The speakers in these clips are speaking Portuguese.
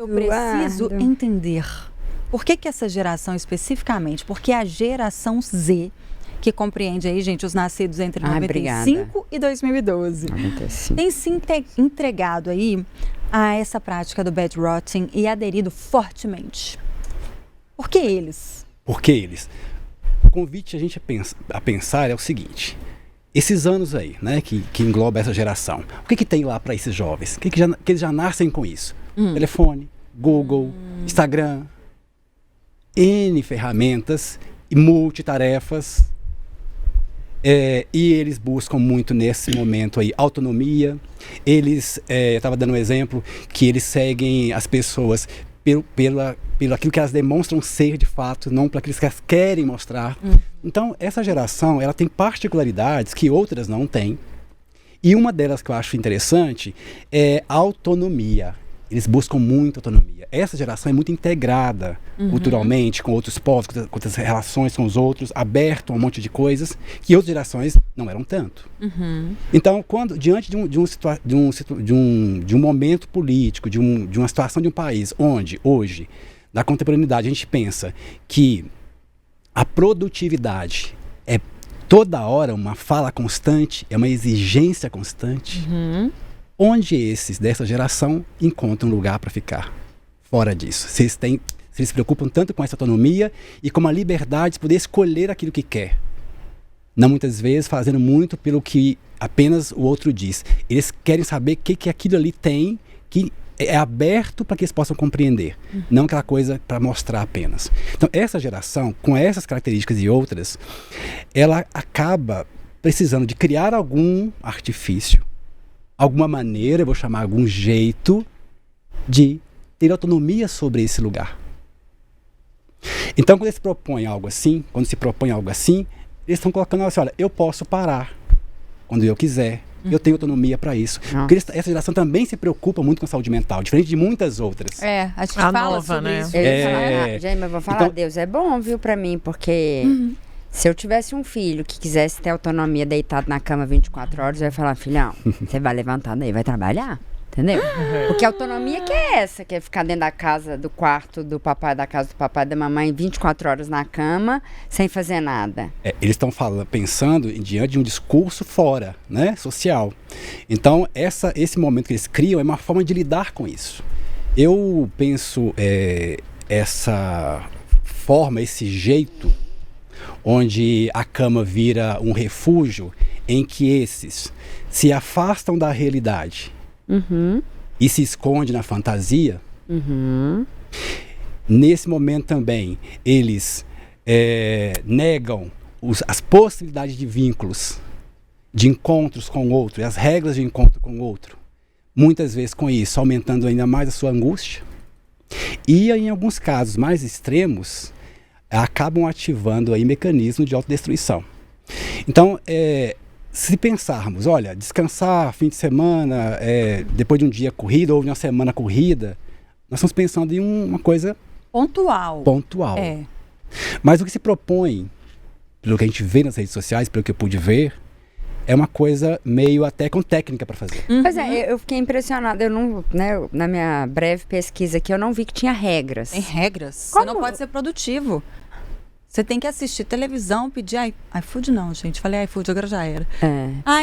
Eu preciso entender por que essa geração especificamente, porque a geração Z, que compreende aí, gente, os nascidos entre 95 e 2012, 95. Tem se entregado aí a essa prática do bedrotting e aderido fortemente. Por que eles? Por que eles? O convite a gente a pensar é o seguinte: esses anos aí, né, que engloba essa geração, o que tem lá para esses jovens? Que eles já nascem com isso? Telefone, Google, Instagram, N ferramentas e multitarefas. E eles buscam muito nesse momento aí autonomia. Eles, eu estava dando um exemplo, que eles seguem as pessoas pelo aquilo que elas demonstram ser de fato, não pelo aquilo que elas querem mostrar. Então, essa geração, ela tem particularidades que outras não têm. E uma delas que eu acho interessante é a autonomia. Eles buscam muito autonomia. Essa geração é muito integrada culturalmente com outros povos, com outras relações com os outros, aberto a um monte de coisas que outras gerações não eram tanto. Então, quando diante de um momento político, de uma situação de um país onde hoje, na contemporaneidade, a gente pensa que a produtividade é toda hora uma fala constante, é uma exigência constante, onde esses dessa geração encontram lugar para ficar fora disso. Se eles se preocupam tanto com essa autonomia e com a liberdade de poder escolher aquilo que quer. Não muitas vezes fazendo muito pelo que apenas o outro diz. Eles querem saber o que aquilo ali tem, que é aberto para que eles possam compreender. Não aquela coisa para mostrar apenas. Então, essa geração, com essas características e outras, ela acaba precisando de criar algum artifício, alguma maneira, eu vou chamar algum jeito, de ter autonomia sobre esse lugar. Então, quando eles propõem algo assim, eles estão colocando assim: olha, eu posso parar quando eu quiser, eu tenho autonomia para isso. Porque essa geração também se preocupa muito com a saúde mental, diferente de muitas outras. A gente fala nova, sobre isso. Gente, mas vou falar, então, Deus é bom, viu, para mim, porque se eu tivesse um filho que quisesse ter autonomia deitado na cama 24 horas, eu ia falar: filhão, você vai levantar daí, vai trabalhar. Entendeu? Porque a autonomia que é essa, que é ficar dentro da casa, do quarto do papai, da casa do papai, da mamãe, 24 horas na cama, sem fazer nada. Eles estão pensando diante de um discurso fora, né, social. Então, esse momento que eles criam é uma forma de lidar com isso. Eu penso essa forma, esse jeito, onde a cama vira um refúgio em que esses se afastam da realidade e se esconde na fantasia. Nesse momento também eles negam as possibilidades de vínculos, de encontros com o outro, e as regras de encontro com o outro, muitas vezes com isso aumentando ainda mais a sua angústia, e em alguns casos mais extremos acabam ativando aí mecanismos de autodestruição. Então, se pensarmos, olha, descansar fim de semana, depois de um dia corrido ou de uma semana corrida, nós estamos pensando em uma coisa pontual. Mas o que se propõe, pelo que a gente vê nas redes sociais, pelo que eu pude ver, é uma coisa meio até com técnica para fazer. Pois eu fiquei impressionada. Eu não, na minha breve pesquisa aqui, eu não vi que tinha regras. Tem regras? Como? Você não pode ser produtivo. Você tem que assistir televisão, pedir iFood não, gente. Falei iFood, agora já era.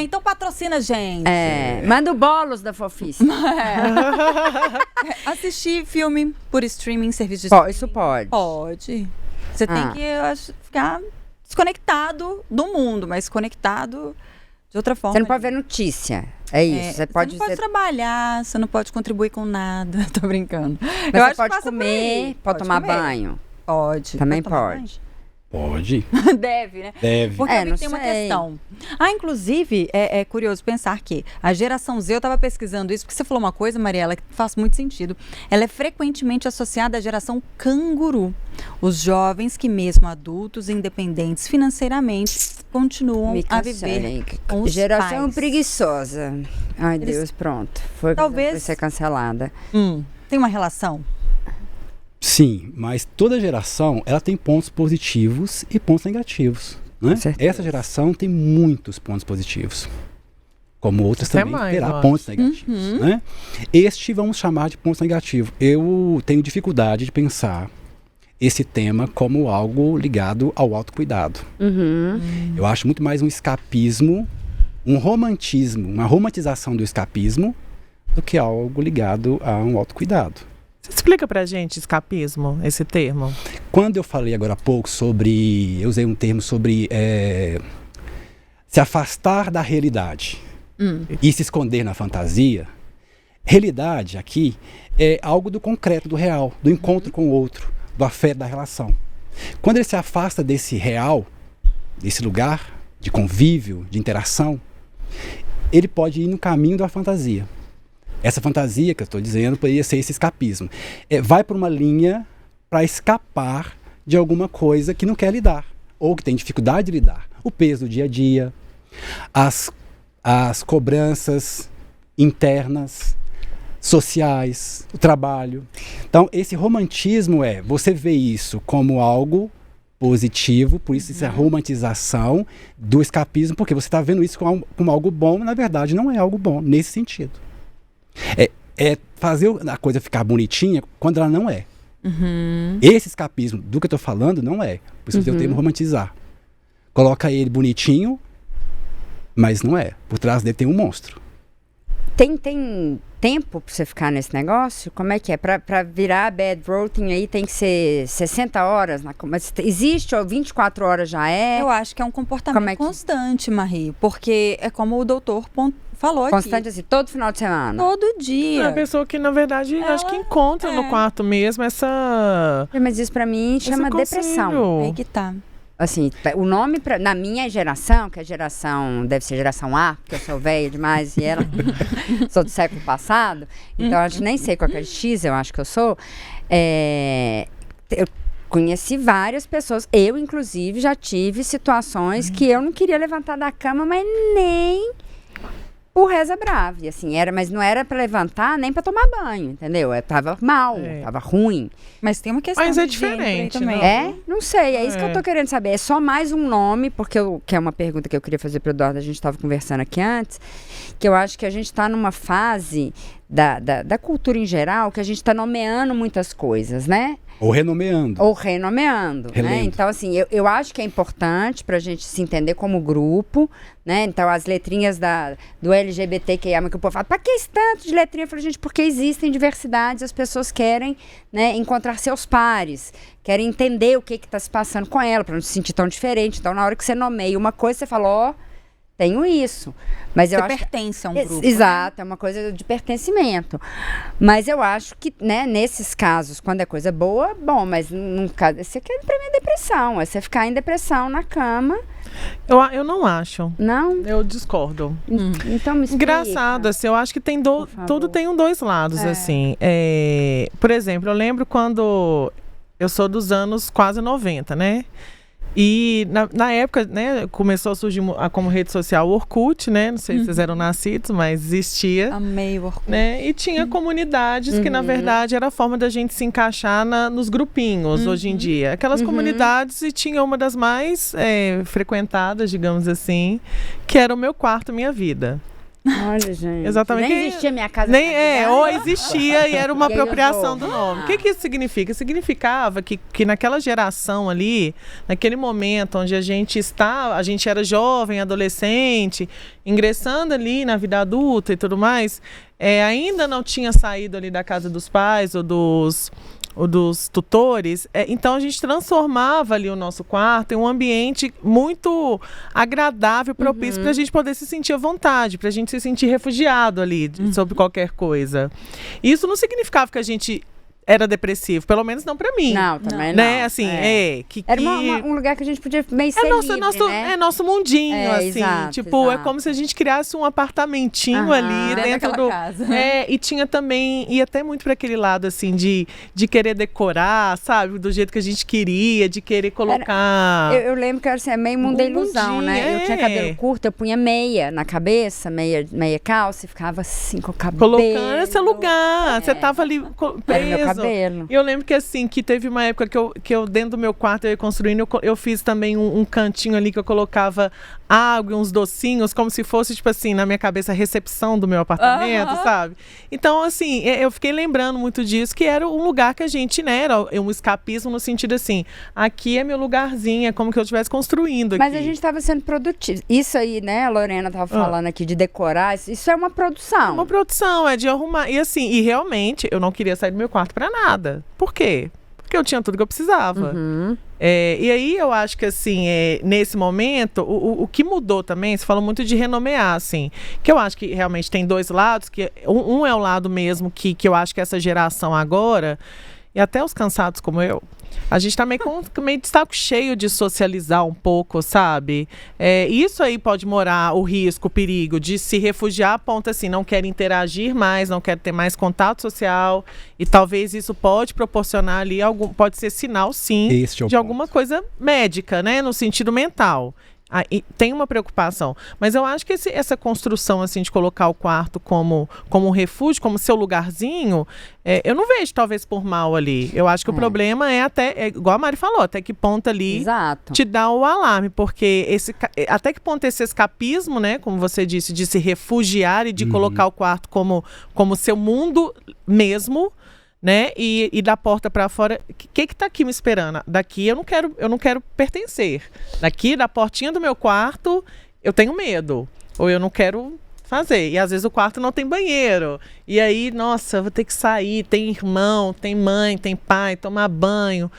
Então patrocina a gente. Manda o bolos da Fofice. Assistir filme por streaming, serviço de streaming. Isso pode. Pode. Você tem que ficar desconectado do mundo, mas conectado de outra forma. Você não pode ver notícia. É isso. Você não pode trabalhar, você não pode contribuir com nada. Tô brincando. Mas você pode comer, pode tomar banho. Pode. Também pode. Pode. Deve, né? Deve. Porque também tem uma questão. Inclusive, é curioso pensar que a geração Z, eu estava pesquisando isso, porque você falou uma coisa, Mariela, que faz muito sentido. Ela é frequentemente associada à geração canguru. Os jovens que, mesmo adultos, independentes financeiramente, continuam a viver com os geração pais. Preguiçosa. Ai, Deus, pronto. Vai ser cancelada. Tem uma relação? Sim, mas toda geração ela tem pontos positivos e pontos negativos, né? Essa geração tem muitos pontos positivos. como outras também terá pontos negativos. Né? Este vamos chamar de pontos negativos. Eu tenho dificuldade de pensar esse tema como algo ligado ao autocuidado. Eu acho muito mais um escapismo, um romantismo, uma romantização do escapismo, do que algo ligado a um autocuidado. Você explica pra gente escapismo, esse termo? Quando eu falei agora há pouco eu usei um termo sobre se afastar da realidade e se esconder na fantasia, realidade aqui é algo do concreto, do real, do encontro com o outro, do afeto, da relação. Quando ele se afasta desse real, desse lugar de convívio, de interação, ele pode ir no caminho da fantasia. Essa fantasia que eu estou dizendo poderia ser esse escapismo. Vai por uma linha para escapar de alguma coisa que não quer lidar, ou que tem dificuldade de lidar. O peso do dia a dia, as cobranças internas, sociais, o trabalho. Então, esse romantismo você vê isso como algo positivo, por isso isso é a romantização do escapismo, porque você está vendo isso como algo bom, mas na verdade não é algo bom, nesse sentido. É fazer a coisa ficar bonitinha quando ela não é. Esse escapismo do que eu estou falando não é. Por isso eu tenho que romantizar. Coloca ele bonitinho, mas não é. Por trás dele tem um monstro. Tem tempo pra você ficar nesse negócio? Como é que é? Pra virar bad routine aí tem que ser 60 horas? Mas existe ou 24 horas já é? Eu acho que é um comportamento constante, Marie. Porque é como o doutor falou aqui. Constante assim, todo final de semana? Todo dia. É a pessoa que, na verdade, acho que encontra no quarto mesmo essa... Mas isso pra mim chama depressão. Aí que tá. Assim, o nome, na minha geração, que deve ser geração A, porque eu sou velha demais e ela sou do século passado, então eu nem sei qual que é X, eu acho que eu sou. Eu conheci várias pessoas, eu inclusive já tive situações que eu não queria levantar da cama, mas nem por reza brava, e assim, mas não era pra levantar nem pra tomar banho, entendeu? Eu tava mal, tava ruim. Mas tem uma questão mas é diferente também. Não sei, é isso que eu tô querendo saber. É só mais um nome, que é uma pergunta que eu queria fazer pro Eduardo, a gente tava conversando aqui antes, que eu acho que a gente tá numa fase da cultura em geral, que a gente tá nomeando muitas coisas, né? Ou renomeando. Né? Então, assim, eu acho que é importante pra gente se entender como grupo, né? Então, as letrinhas do LGBTQIA, que o povo fala, pra que esse tanto de letrinha? Eu falo, gente, porque existem diversidades, as pessoas querem, né, encontrar seus pares, querem entender o que tá se passando com ela, pra não se sentir tão diferente. Então, na hora que você nomeia uma coisa, você fala, tenho isso. Mas eu acho pertence a um grupo. Exato, é uma coisa de pertencimento. Mas eu acho que, né, nesses casos, quando é coisa boa, bom, mas num caso, esse aqui pra mim é depressão. É você ficar em depressão na cama. Eu não acho. Não? Eu discordo. Então me explica. Engraçado, assim, eu acho que tudo tem dois lados, assim. Por exemplo, eu lembro quando eu sou dos anos quase 90, né? E na época, né, começou a surgir como rede social o Orkut, né? Não sei se vocês eram nascidos, mas existia. Amei o Orkut. Né? E tinha comunidades que, na verdade, era a forma da gente se encaixar nos grupinhos, hoje em dia. Aquelas comunidades, e tinha uma das mais frequentadas, digamos assim, que era o Meu Quarto, Minha Vida. Olha, gente. Exatamente. Nem existia Minha Casa. Ou existia e era uma apropriação do nome. O que isso significa? Significava que naquela geração ali, naquele momento onde a gente era jovem, adolescente, ingressando ali na vida adulta e tudo mais, ainda não tinha saído ali da casa dos pais ou dos tutores, então a gente transformava ali o nosso quarto em um ambiente muito agradável, propício para a gente poder se sentir à vontade, para a gente se sentir refugiado ali sobre qualquer coisa. Isso não significava que a gente era depressivo, pelo menos não pra mim. Não, também né? não. Assim, Era um lugar que a gente podia meio ser livre, né? É nosso mundinho, assim. Exato, tipo, exato. É como se a gente criasse um apartamentinho ali dentro do... casa. E tinha também, ia até muito pra aquele lado, assim, de querer decorar, sabe? Do jeito que a gente queria, de querer colocar... Eu lembro que era assim, meio mundo da ilusão, né? Eu tinha cabelo curto, eu punha meia na cabeça, meia calça, e ficava assim com o cabelo. Colocando esse lugar. Você tava ali preso cabelo. Eu lembro que assim, que teve uma época que eu dentro do meu quarto, eu ia construindo, eu fiz também um cantinho ali que eu colocava água e uns docinhos, como se fosse, tipo assim, na minha cabeça, a recepção do meu apartamento, sabe? Então, assim, eu fiquei lembrando muito disso, que era um lugar que a gente, né, era um escapismo no sentido assim, aqui é meu lugarzinho, é como que eu estivesse construindo aqui. Mas a gente estava sendo produtivo. Isso aí, né, a Lorena estava falando aqui de decorar, isso é uma produção. É uma produção, é de arrumar. E assim, e realmente, eu não queria sair do meu quarto pra nada. Por quê? Porque eu tinha tudo que eu precisava. E aí eu acho que assim, nesse momento, o que mudou também, você falou muito de renomear, assim, que eu acho que realmente tem dois lados, que um é o lado mesmo que eu acho que essa geração agora, e até os cansados como eu, a gente tá meio de saco cheio de socializar um pouco, sabe? Isso aí pode morar o risco, o perigo de se refugiar a ponto assim, não quer interagir mais, não quer ter mais contato social, e talvez isso pode proporcionar ali pode ser sinal, sim, de alguma coisa médica, né? No sentido mental. Tem uma preocupação, mas eu acho que essa construção assim de colocar o quarto como um refúgio, como seu lugarzinho, eu não vejo talvez por mal ali. Eu acho que o problema é igual a Mari falou, até que ponto ali te dá o alarme, porque até que ponto esse escapismo, né, como você disse, de se refugiar e de colocar o quarto como seu mundo mesmo, né? E da porta para fora, o que tá aqui me esperando? Daqui eu não quero pertencer. Daqui, da portinha do meu quarto, eu tenho medo. Ou eu não quero fazer. E às vezes o quarto não tem banheiro. E aí, nossa, eu vou ter que sair. Tem irmão, tem mãe, tem pai, tomar banho,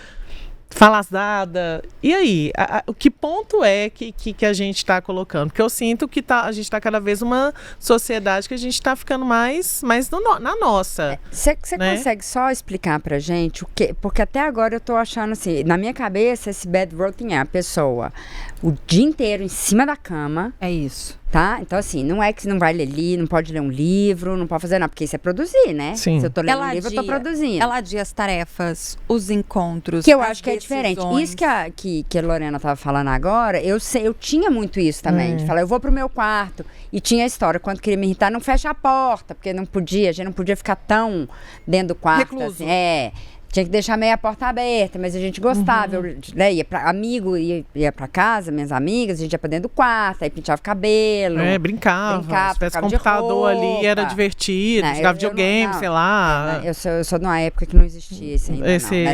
falazada. E aí, que ponto é que a gente está colocando? Porque eu sinto que a gente está cada vez uma sociedade que a gente está ficando mais na nossa. Você né? consegue só explicar pra gente o que? Porque até agora eu tô achando assim, na minha cabeça, esse bed routine é a pessoa o dia inteiro em cima da cama. É isso. Tá? Então, assim, não é que você não vai ler não pode ler um livro, não pode fazer nada, porque isso é produzir, né? Sim. Se eu tô lendo um livro, eu tô produzindo. Ela adia as tarefas, os encontros, que eu acho que é diferente. Isso que a Lorena tava falando agora, eu tinha muito isso também, de falar, eu vou pro meu quarto, e tinha a história, quando queria me irritar, não fecha a porta, porque a gente não podia ficar tão dentro do quarto, recluso. Assim, tinha que deixar meio a porta aberta, mas a gente gostava. Eu, né, ia pra amigo, ia pra casa, minhas amigas, a gente ia pra dentro do quarto, aí pintava o cabelo. Brincava. Se tivesse computador ali, era divertido, jogava videogame, sei lá. Eu sou de uma época que não existia isso ainda. Esse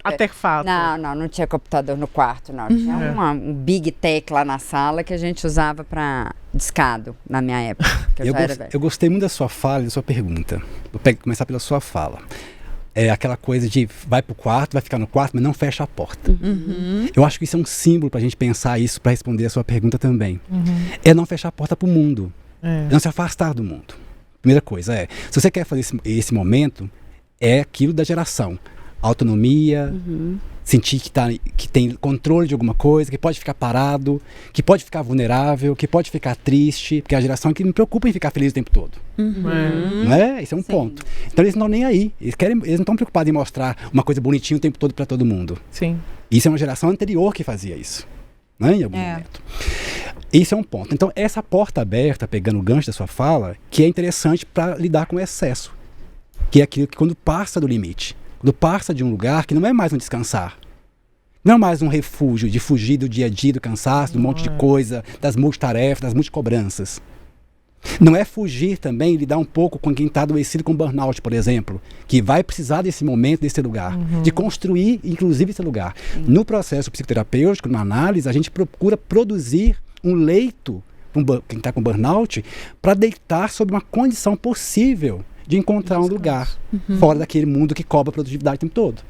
artefato. Não tinha computador no quarto, não. Tinha um Big Tech lá na sala que a gente usava pra discado, na minha época. Eu gostei muito da sua fala e da sua pergunta. Vou começar pela sua fala. É aquela coisa de vai pro quarto, vai ficar no quarto, mas não fecha a porta. Eu acho que isso é um símbolo pra gente pensar isso, pra responder a sua pergunta também. É não fechar a porta pro mundo. É não se afastar do mundo. Primeira coisa se você quer fazer esse momento, é aquilo da geração. Autonomia, sentir que tem controle de alguma coisa, que pode ficar parado, que pode ficar vulnerável, que pode ficar triste, porque é a geração que não preocupa em ficar feliz o tempo todo. Não é? Esse é um ponto. Então eles não estão nem aí. Eles não estão preocupados em mostrar uma coisa bonitinha o tempo todo para todo mundo. Sim. Isso é uma geração anterior que fazia isso, né? Em algum momento. Isso é um ponto. Então essa porta aberta, pegando o gancho da sua fala, que é interessante para lidar com o excesso, que é aquilo que quando passa do limite, quando passa de um lugar que não é mais um descansar, não é mais um refúgio de fugir do dia a dia, do cansaço, do monte de coisa, das multitarefas, das multicobranças. Não é fugir também, lidar um pouco com quem está adoecido com burnout, por exemplo, que vai precisar desse momento, desse lugar, de construir, inclusive, esse lugar. No processo psicoterapêutico, na análise, a gente procura produzir um leito, quem está com burnout, para deitar sob uma condição possível de encontrar um lugar fora daquele mundo que cobra produtividade o tempo todo.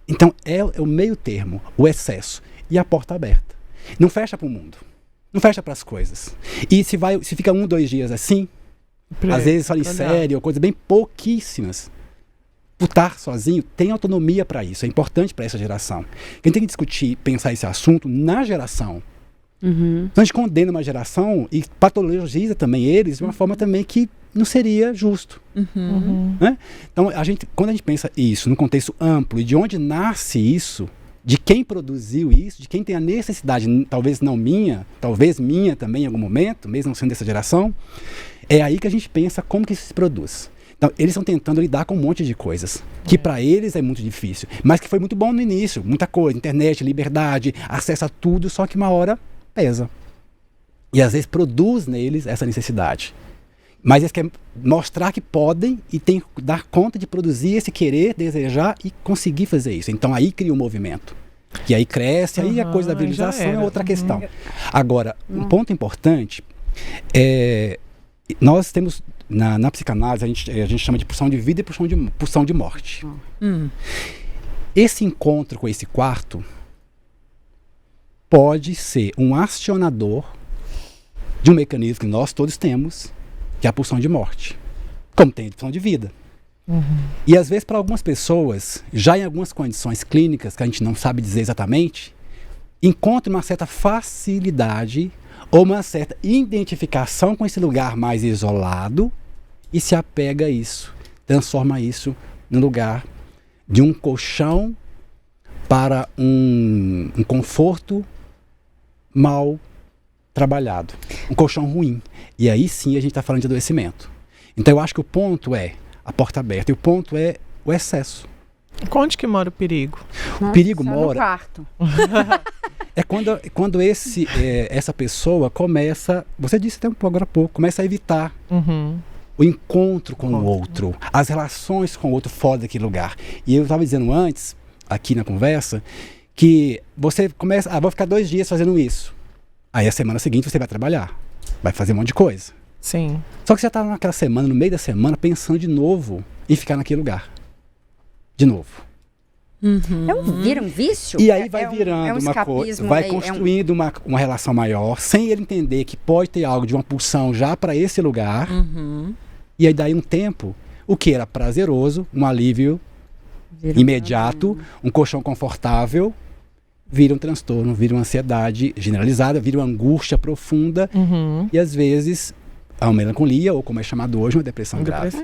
Então, é o meio termo, o excesso e a porta aberta. Não fecha para o mundo, não fecha para as coisas. E se fica 1, 2 dias assim, às vezes só em série ou coisas bem pouquíssimas, por estar sozinho, tem autonomia para isso, é importante para essa geração. Quem tem que discutir, pensar esse assunto na geração. Então a gente condena uma geração e patologiza também eles de uma forma também que não seria justo. Né? Então, quando a gente pensa isso no contexto amplo e de onde nasce isso, de quem produziu isso, de quem tem a necessidade, talvez não minha, talvez minha também em algum momento, mesmo não sendo dessa geração, é aí que a gente pensa como que isso se produz. Então, eles estão tentando lidar com um monte de coisas, que para eles é muito difícil, mas que foi muito bom no início, muita coisa, internet, liberdade, acesso a tudo, só que uma hora pesa. E às vezes produz neles essa necessidade. Mas eles querem mostrar que podem e tem que dar conta de produzir esse querer, desejar e conseguir fazer isso. Então aí cria um movimento, que aí cresce, aí a coisa da virilização é outra questão. Agora, um ponto importante é, nós temos, na psicanálise, a gente chama de pulsão de vida e pulsão de morte. Esse encontro com esse quarto pode ser um acionador de um mecanismo que nós todos temos, que é a pulsão de morte, como tem a pulsão de vida. E às vezes para algumas pessoas, já em algumas condições clínicas, que a gente não sabe dizer exatamente, encontra uma certa facilidade ou uma certa identificação com esse lugar mais isolado e se apega a isso, transforma isso no lugar de um colchão para um conforto mal trabalhado, um colchão ruim. E aí sim a gente está falando de adoecimento. Então eu acho que o ponto é a porta aberta e o ponto é o excesso. Onde que mora o perigo? O perigo mora no quarto. É quando essa pessoa começa, você disse até agora há pouco, começa a evitar o encontro com o outro, as relações com o outro fora daquele lugar. E eu estava dizendo antes, aqui na conversa, que você começa, vou ficar 2 dias fazendo isso. Aí a semana seguinte você vai trabalhar, vai fazer um monte de coisa. Sim. Só que você está naquela semana, no meio da semana, pensando de novo em ficar naquele lugar. De novo. Vira um vício? E aí vai virando uma coisa, vai construindo uma relação maior, sem ele entender que pode ter algo de uma pulsão já para esse lugar. E aí daí um tempo, o que era prazeroso, um alívio imediato, um colchão confortável, vira um transtorno, vira uma ansiedade generalizada, vira uma angústia profunda e às vezes a melancolia, ou como é chamado hoje, uma depressão grave.